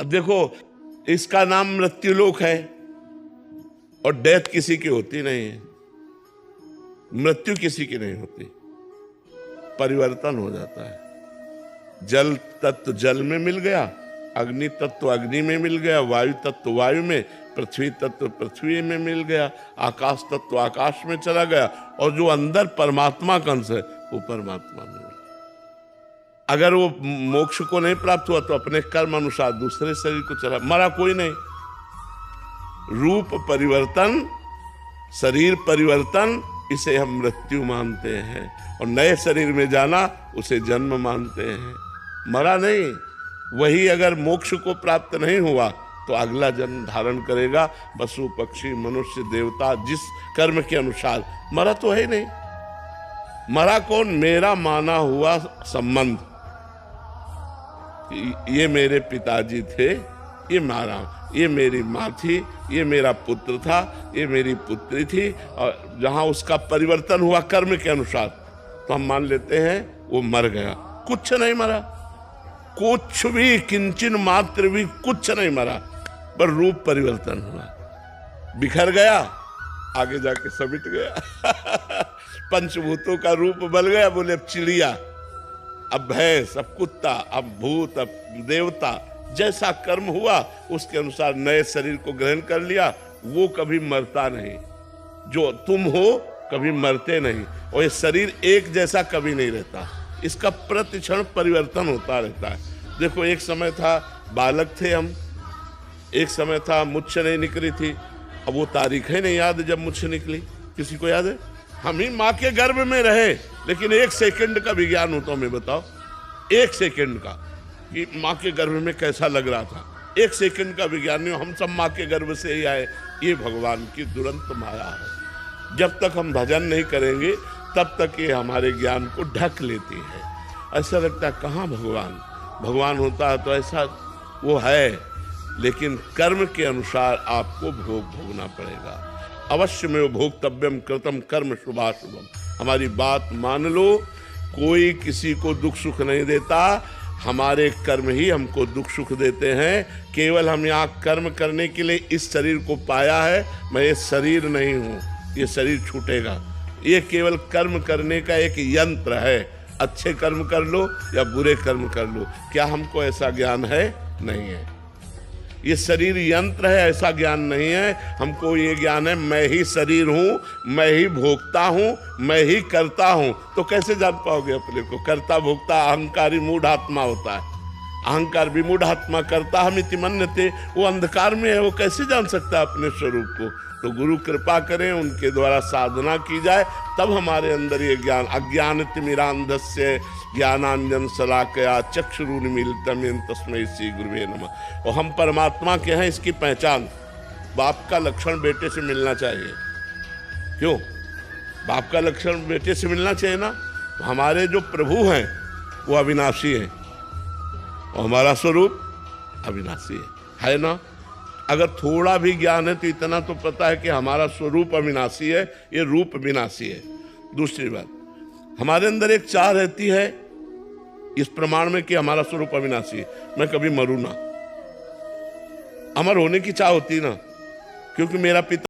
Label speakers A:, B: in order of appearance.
A: अब देखो, इसका नाम मृत्युलोक है और डेथ किसी की होती नहीं है, मृत्यु किसी की नहीं होती, परिवर्तन हो जाता है। जल तत्व जल में मिल गया, अग्नि तत्व अग्नि में मिल गया, वायु तत्व वायु में, पृथ्वी तत्व पृथ्वी में मिल गया, आकाश तत्व आकाश में चला गया, और जो अंदर परमात्मा का अंश है वो परमात्मा में। अगर वो मोक्ष को नहीं प्राप्त हुआ तो अपने कर्म अनुसार दूसरे शरीर को चला, मरा कोई नहीं। रूप परिवर्तन, शरीर परिवर्तन, इसे हम मृत्यु मानते हैं, और नए शरीर में जाना उसे जन्म मानते हैं। मरा नहीं, वही अगर मोक्ष को प्राप्त नहीं हुआ तो अगला जन्म धारण करेगा, पशु पक्षी मनुष्य देवता, जिस कर्म के अनुसार। मरा तो है ही नहीं। मरा कौन? मेरा माना हुआ संबंध, ये मेरे पिताजी थे, ये मारा, ये मेरी माँ थी, ये मेरा पुत्र था, ये मेरी पुत्री थी, और जहाँ उसका परिवर्तन हुआ कर्म के अनुसार तो हम मान लेते हैं वो मर गया। कुछ नहीं मरा, कुछ भी, किंचन मात्र भी कुछ नहीं मरा, पर रूप परिवर्तन हुआ, बिखर गया, आगे जाके समिट गया। पंचभूतों का रूप बदल गया, बोले अब चिड़िया, अब भैंस, अब कुत्ता, अब भूत, अब देवता। जैसा कर्म हुआ उसके अनुसार नए शरीर को ग्रहण कर लिया। वो कभी मरता नहीं, जो तुम हो कभी मरते नहीं, और ये शरीर एक जैसा कभी नहीं रहता, इसका प्रतिक्षण परिवर्तन होता रहता है। देखो, एक समय था बालक थे हम, एक समय था मुझ नहीं निकली थी, अब वो तारीख है नहीं याद जब मुझ निकली, किसी को याद है? हम ही माँ के गर्भ में रहे, लेकिन एक सेकंड का विज्ञान हो तो हमें बताओ, एक सेकंड का, कि माँ के गर्भ में कैसा लग रहा था। एक सेकंड का विज्ञान नहीं, हम सब माँ के गर्भ से ही आए। ये भगवान की दुरंत माया है। जब तक हम भजन नहीं करेंगे तब तक ये हमारे ज्ञान को ढक लेती है। ऐसा लगता है कहाँ भगवान, भगवान होता है तो ऐसा वो है, लेकिन कर्म के अनुसार आपको भोग भोगना पड़ेगा। अवश्य में वो भोक्तव्यम कृतम कर्म शुभाशुभम। हमारी बात मान लो, कोई किसी को दुख सुख नहीं देता, हमारे कर्म ही हमको दुख सुख देते हैं। केवल हम यहाँ कर्म करने के लिए इस शरीर को पाया है, मैं ये शरीर नहीं हूँ, ये शरीर छूटेगा। ये केवल कर्म करने का एक यंत्र है, अच्छे कर्म कर लो या बुरे कर्म कर लो। क्या हमको ऐसा ज्ञान है? नहीं है। ये शरीर यंत्र है, ऐसा ज्ञान नहीं है। हमको ये ज्ञान है मैं ही शरीर हूँ, मैं ही भोगता हूँ, मैं ही करता हूँ। तो कैसे जान पाओगे अपने को? करता भोगता अहंकारी मूढ़ आत्मा होता है। अहंकार विमूढ़ आत्मा करता हम इति मन्यते, वो अंधकार में है, वो कैसे जान सकता है अपने स्वरूप को? तो गुरु कृपा करें, उनके द्वारा साधना की जाए, तब हमारे अंदर ये ज्ञान। अज्ञानतिमिरान्धस्य ज्ञानांजन शलाकया चक्षुरुन्मीलितं येन तस्मै श्री गुरुवे नमः। और हम परमात्मा के हैं, इसकी पहचान। बाप का लक्षण बेटे से मिलना चाहिए। क्यों? बाप का लक्षण बेटे से मिलना चाहिए ना। तो हमारे जो प्रभु हैं वो अविनाशी हैं, और हमारा स्वरूप अविनाशी है ना। अगर थोड़ा भी ज्ञान है तो इतना तो पता है कि हमारा स्वरूप अविनाशी है, ये रूप विनाशी है। दूसरी बात, हमारे अंदर एक चाह रहती है इस प्रमाण में कि हमारा स्वरूप अविनाशी है, मैं कभी मरूं ना। अमर होने की चाह होती ना, क्योंकि मेरा पिता